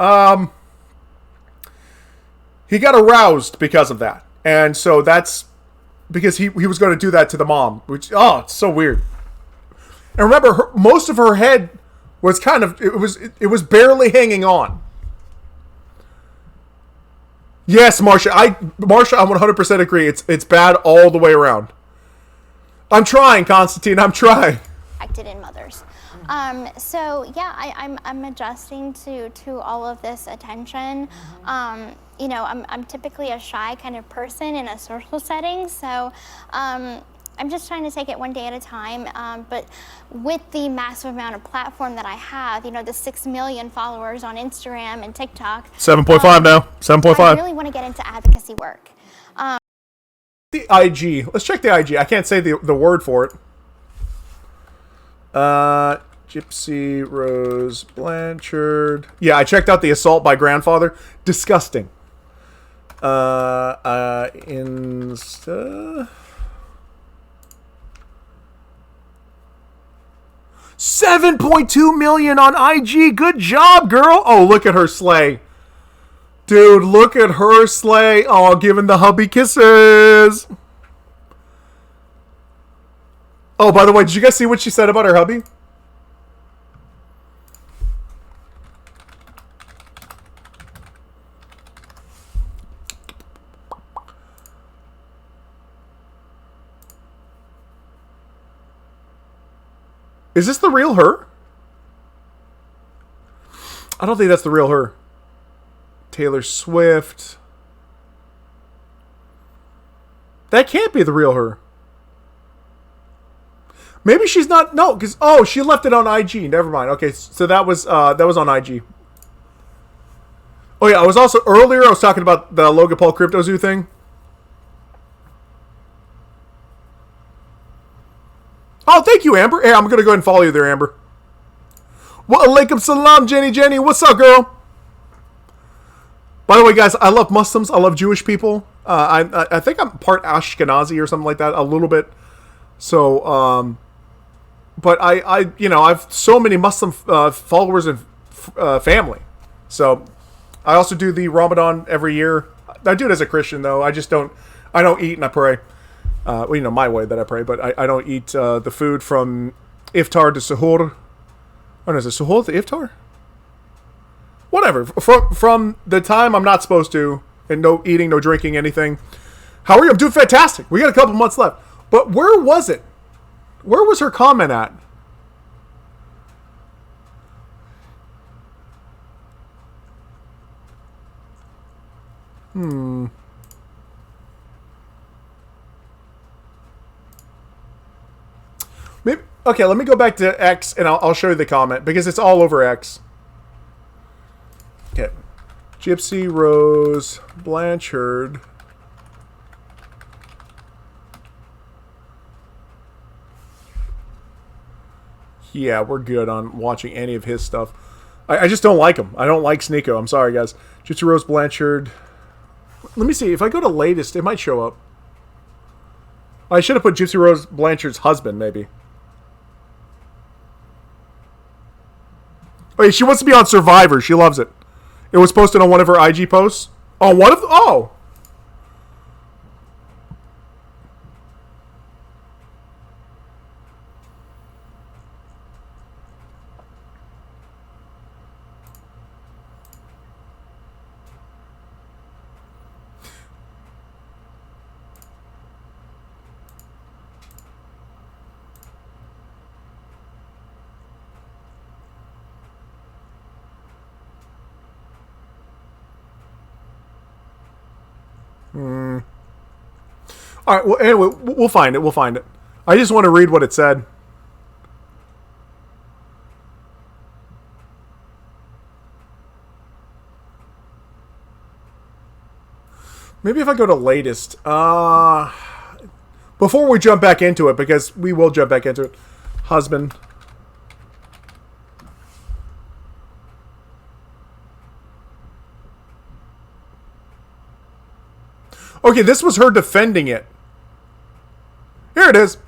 He got aroused because of that. And so that's because he was going to do that to the mom. Which, it's so weird. And remember, most of her head... was kind of, it was barely hanging on. Yes, Marsha, I 100% agree. It's bad all the way around. I'm trying, Constantine. I'm trying.
Acted in mothers. So yeah, I'm adjusting to all of this attention. I'm typically a shy kind of person in a social setting, so I'm just trying to take it one day at a time. But with the massive amount of platform that I have, the 6 million followers on Instagram and TikTok.
7.5 now. 7.5.
I really want to get into advocacy work.
The IG. Let's check the IG. I can't say the word for it. Gypsy Rose Blanchard. Yeah, I checked out the assault by grandfather. Disgusting. Insta. 7.2 million on IG. Good job, girl. Oh, look at her slay. Dude, look at her slay. Oh, giving the hubby kisses. Oh, by the way, did you guys see what she said about her hubby? Is this the real her? I don't think that's the real her. Taylor Swift. That can't be the real her. Maybe she's not. No, because she left it on IG. Never mind. Okay, so that was on IG. Oh yeah, I was also earlier. I was talking about the Logan Paul CryptoZoo thing. Oh, thank you, Amber. Hey, I'm gonna go ahead and follow you there, Amber. Wa alaikum salam, Jenny. What's up, girl? By the way, guys, I love Muslims. I love Jewish people. I think I'm part Ashkenazi or something like that, a little bit. So, but I have so many Muslim followers and family. So, I also do the Ramadan every year. I do it as a Christian, though. I don't eat and I pray. My way that I pray, but I don't eat the food from iftar to suhoor. Oh, no, is it suhoor to iftar? Whatever. From the time I'm not supposed to, and no eating, no drinking, anything. How are you? I'm doing fantastic. We got a couple months left. But where was it? Where was her comment at? Maybe, okay, let me go back to X and I'll show you the comment because it's all over X. Okay. Gypsy Rose Blanchard. Yeah, we're good on watching any of his stuff. I just don't like him. I don't like Sneeko. I'm sorry, guys. Gypsy Rose Blanchard. Let me see. If I go to latest, it might show up. I should have put Gypsy Rose Blanchard's husband, maybe. Wait, she wants to be on Survivor. She loves it. It was posted on one of her IG posts. Oh, one of the... Oh! All right. Well, anyway, we'll find it. We'll find it. I just want to read what it said. Maybe if I go to latest. Before we jump back into it, because we will jump back into it. Husband. Okay, this was her defending it. Here it is.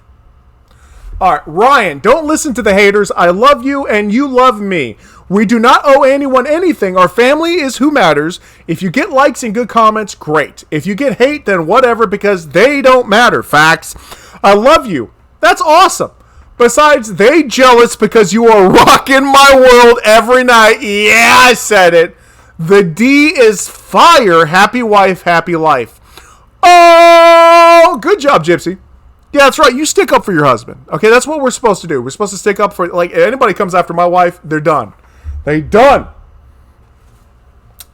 Alright, Ryan, don't listen to the haters. I love you and you love me. We do not owe anyone anything. Our family is who matters. If you get likes and good comments, great. If you get hate, then whatever, because they don't matter. Facts. I love you. That's awesome. Besides, they jealous because you are rocking my world every night. Yeah, I said it. The D is fire. Happy wife, happy life. Oh, good job, Gypsy. Yeah, that's right. You stick up for your husband. Okay, that's what we're supposed to do. We're supposed to stick up for, like, if anybody comes after my wife, they're done. They done.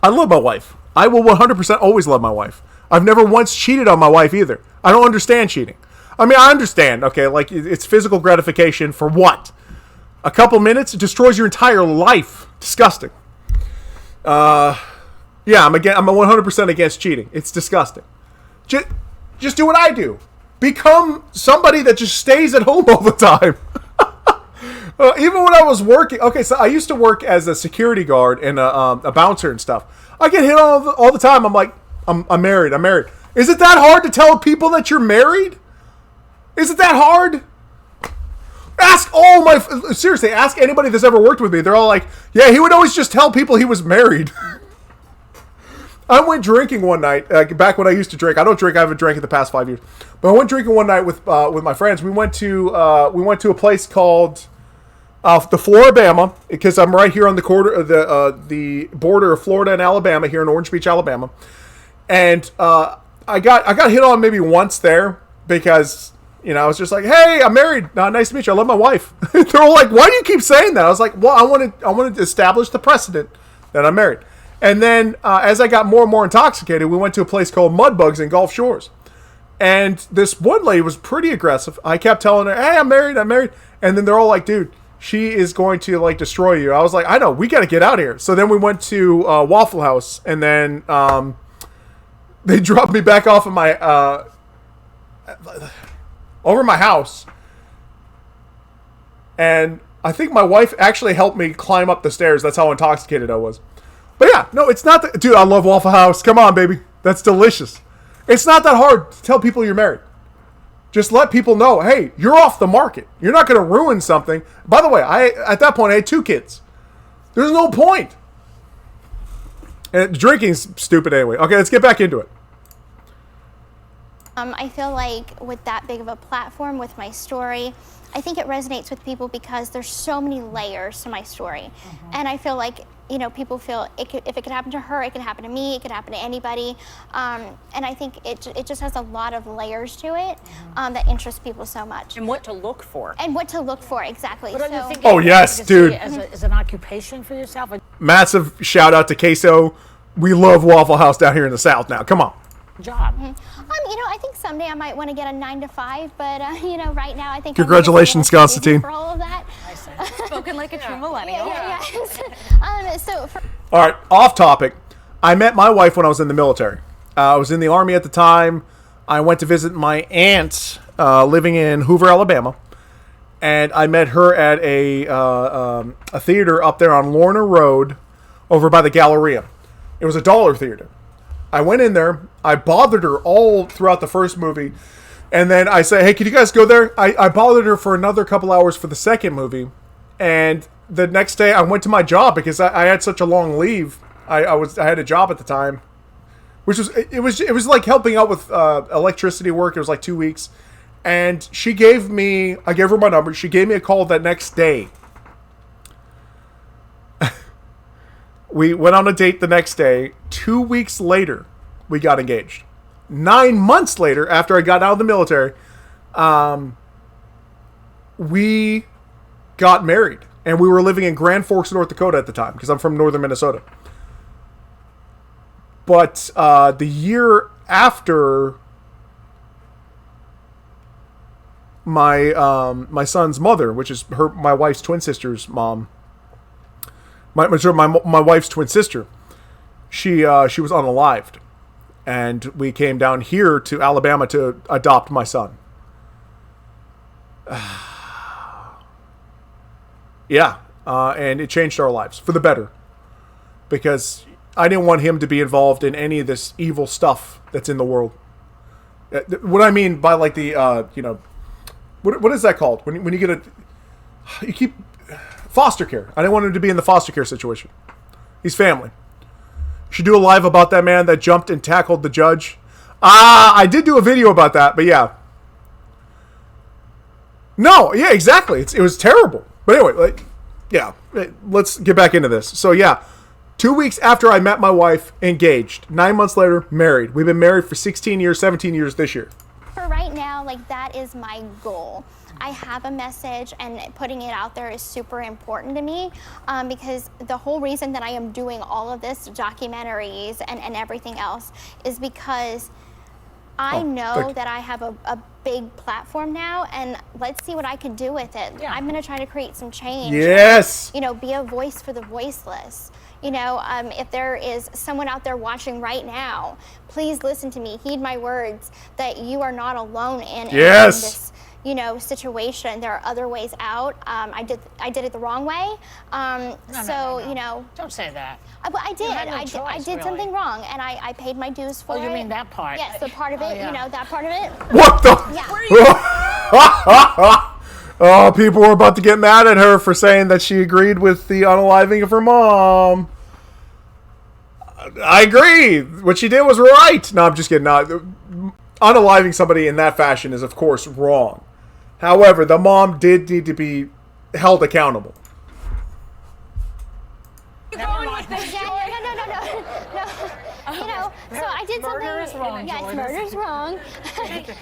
I love my wife. I will 100% always love my wife. I've never once cheated on my wife either. I don't understand cheating. I mean, I understand, okay, like, it's physical gratification for what? A couple minutes? It destroys your entire life. Disgusting. Yeah, I'm 100% against cheating. It's disgusting. Just do what I do. Become somebody that just stays at home all the time. Even when I was working... Okay, so I used to work as a security guard and a bouncer and stuff. I get hit all the time. I'm like, I'm married. I'm married. Is it that hard to tell people that you're married? Is it that hard? Seriously, ask anybody that's ever worked with me. They're all like, yeah, he would always just tell people he was married. I went drinking one night, back when I used to drink. I don't drink. I haven't drank in the past 5 years. But I went drinking one night with my friends. We went to a place called the Floribama, because I'm right here on the border of Florida and Alabama, here in Orange Beach, Alabama. And I got hit on maybe once there because You know, I was just like, hey, I'm married. Nice to meet you. I love my wife. They're all like, why do you keep saying that? I was like, well, I wanted to establish the precedent that I'm married. And then as I got more and more intoxicated, we went to a place called Mudbugs in Gulf Shores. And this one lady was pretty aggressive. I kept telling her, hey, I'm married. And then they're all like, dude, she is going to like destroy you. I was like, I know, we got to get out of here. So then we went to Waffle House, and then they dropped me back off of my over my house. And I think my wife actually helped me climb up the stairs. That's how intoxicated I was. But yeah, no, it's not that. Dude, I love Waffle House. Come on, baby. That's delicious. It's not that hard to tell people you're married. Just let people know, hey, you're off the market. You're not going to ruin something. By the way, at that point, I had 2 kids. There's no point. And drinking's stupid anyway. Okay, let's get back into it.
I feel like with that big of a platform, with my story, I think it resonates with people because there's so many layers to my story. And I feel like, you know, people feel if it could happen to her, it could happen to me, it could happen to anybody. And I think it just has a lot of layers to it that interest people so much.
And what to look for.
And what to look for, exactly.
But
So,
Oh, yes, dude.
As an occupation for yourself?
Massive shout out to Queso. We love Waffle House down here in the South now. Come on.
Job.
you know, I think someday I might want to get a 9 to 5, but you know, right now I think
congratulations, Constantine.
For all of that.
Spoken like a true millennial.
All right, off topic. I met my wife when I was in the military. I was in the Army at the time. I went to visit my aunt living in Hoover, Alabama, and I met her at a theater up there on Lorna Road, over by the Galleria. It was a dollar theater. I went in there. I bothered her all throughout the first movie, and then I said, "Hey, can you guys go there?" I bothered her for another couple hours for the second movie, and the next day I went to my job because I had such a long leave. I had a job at the time, which was like helping out with electricity work. It was like 2 weeks, and I gave her my number. She gave me a call that next day. We went on a date the next day. 2 weeks later, we got engaged. 9 months later, after I got out of the military, we got married. And we were living in Grand Forks, North Dakota at the time, because I'm from northern Minnesota. But the year after my son's mother, which is my wife's twin sister's mom, my wife's twin sister, she was unalived, and we came down here to Alabama to adopt my son. Yeah, and it changed our lives for the better, because I didn't want him to be involved in any of this evil stuff that's in the world. What I mean by like the what is that called when you keep foster care. I didn't want him to be in the foster care situation. He's family. You should do a live about that man that jumped and tackled the judge. I did do a video about that, but yeah. No, yeah, exactly. It was terrible. But anyway, yeah, let's get back into this. So yeah, 2 weeks after I met my wife, engaged. 9 months later, married. We've been married for 16 years, 17 years this year.
For right now, that is my goal. I have a message, and putting it out there is super important to me, because the whole reason that I am doing all of this, documentaries and everything else, is because I know that I have a big platform now, and let's see what I can do with it. Yeah. I'm going to try to create some change.
Yes.
And, be a voice for the voiceless. If there is someone out there watching right now, please listen to me. Heed my words that you are not alone in this, situation. There are other ways out. I did it the wrong way.
No. Don't say that.
But I did. I did something wrong, and I paid my dues for it.
Oh, you mean that part?
Yes, the part of it. That part of it.
What the?
Yeah.
Oh, people were about to get mad at her for saying that she agreed with the unaliving of her mom. I agree. What she did was right. No, I'm just kidding. No, unaliving somebody in that fashion is, of course, wrong. However, the mom did need to be held accountable.
No. You know, so I did something.
Murder is wrong.
Yes, murder is wrong.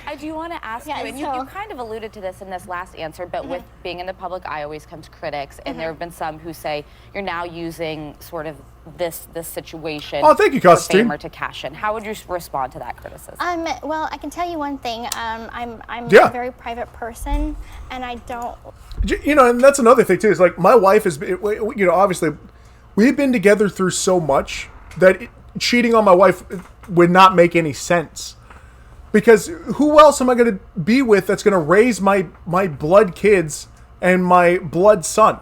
I do want to ask you, and you kind of alluded to this in this last answer, but with being in the public eye always comes critics, and there have been some who say you're now using sort of this situation
thank you,
for
Constantine.
fame or to cash in. How would you respond to that criticism?
Well, I can tell you one thing. I'm a very private person, and I don't.
You know, and that's another thing too. Is like my wife is, you know, obviously we've been together through so much that cheating on my wife would not make any sense. Because who else am I going to be with that's going to raise my blood kids and my blood son?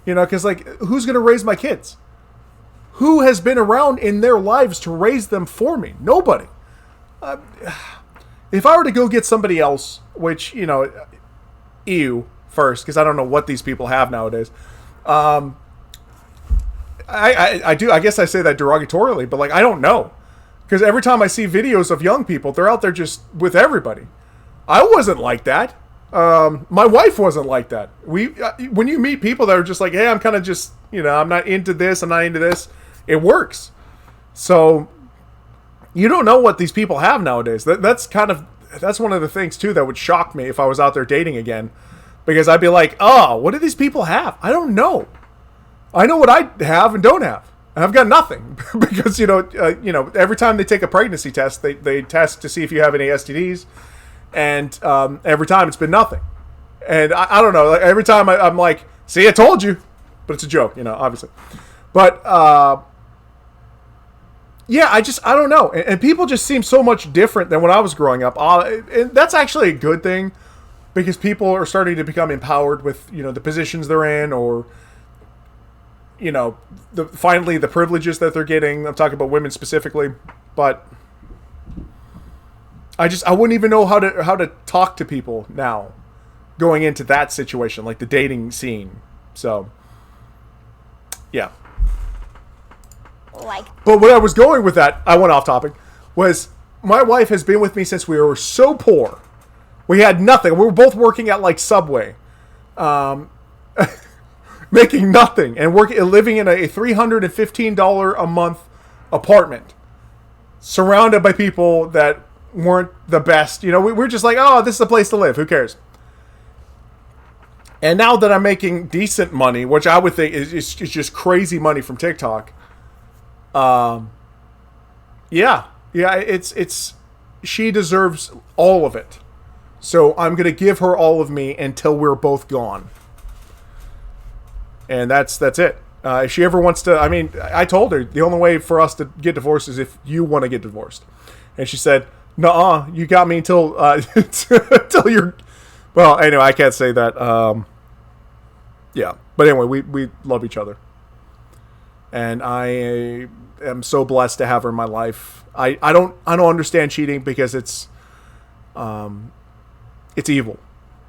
You know, because like, who's going to raise my kids? Who has been around in their lives to raise them for me? Nobody. If I were to go get somebody else, which, you know, first, because I don't know what these people have nowadays. I guess I say that derogatorily, but like, I don't know. Because every time I see videos of young people, they're out there just with everybody. I wasn't like that. My wife wasn't like that. When you meet people that are just like, hey, I'm kind of just, you know, I'm not into this, I'm not into this, it works. So you don't know what these people have nowadays. That's one of the things too that would shock me if I was out there dating again, because I'd be like, oh, what do these people have? I don't know. I know what I have and don't have. I've got nothing. Because, you know, every time they take a pregnancy test, they test to see if you have any STDs. And every time it's been nothing. And I don't know. Like, every time I'm like, see, I told you. But it's a joke, you know, obviously. But, yeah, I don't know. And people just seem so much different than when I was growing up. And that's actually a good thing. Because people are starting to become empowered with, you know, the positions they're in, or, you know, finally the privileges that they're getting. I'm talking about women specifically, but I wouldn't even know how to talk to people now going into that situation, like the dating scene. So, yeah. But where I was going with that, I went off topic, was my wife has been with me since we were so poor. We had nothing. We were both working at like Subway, making nothing, and living in a $315 a month apartment, surrounded by people that weren't the best. You know, we're just like, oh, this is a place to live. Who cares? And now that I'm making decent money, which I would think is just crazy money from TikTok. It's she deserves all of it. So I'm going to give her all of me until we're both gone. And that's it. If she ever wants to, I mean, I told her the only way for us to get divorced is if you want to get divorced. And she said, nuh-uh, you got me until until you're, well, anyway, I can't say that. Yeah. But anyway, we love each other. And I am so blessed to have her in my life. I don't understand cheating because it's evil.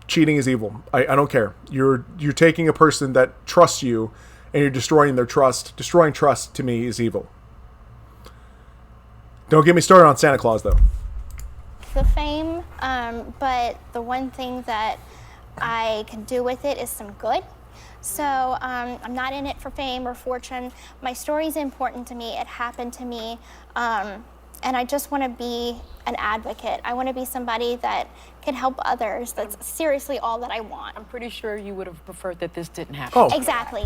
Cheating is evil. I don't care. You're taking a person that trusts you and you're destroying their trust. Destroying trust to me is evil. Don't get me started on Santa Claus though.
The fame, but the one thing that I can do with it is some good. So I'm not in it for fame or fortune. My story is important to me. It happened to me. And I just want to be an advocate. I want to be somebody that can help others. That's seriously all that I want.
I'm pretty sure you would have preferred that this didn't happen.
Oh.
Exactly.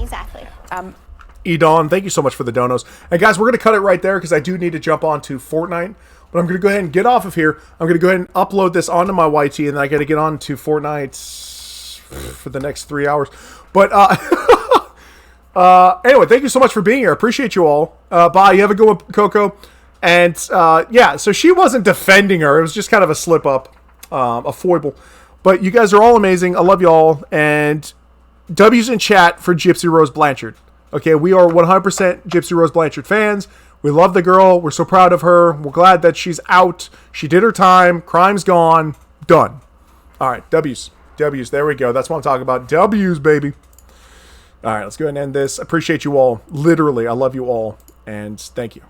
Edon, thank you so much for the donos. And guys, we're going to cut it right there because I do need to jump on to Fortnite. But I'm going to go ahead and get off of here. I'm going to go ahead and upload this onto my YT, and then I got to get on to Fortnite for the next 3 hours. But anyway, thank you so much for being here. I appreciate you all. Bye. You have a good one, Coco. And yeah, so she wasn't defending her. It was just kind of a slip up, a foible. But you guys are all amazing. I love you all. And W's in chat for Gypsy Rose Blanchard. Okay, we are 100% Gypsy Rose Blanchard fans. We love the girl. We're so proud of her. We're glad that she's out. She did her time. Crime's gone. Done. All right, W's. There we go. That's what I'm talking about. W's, baby. All right, let's go ahead and end this. Appreciate you all. Literally, I love you all. And thank you.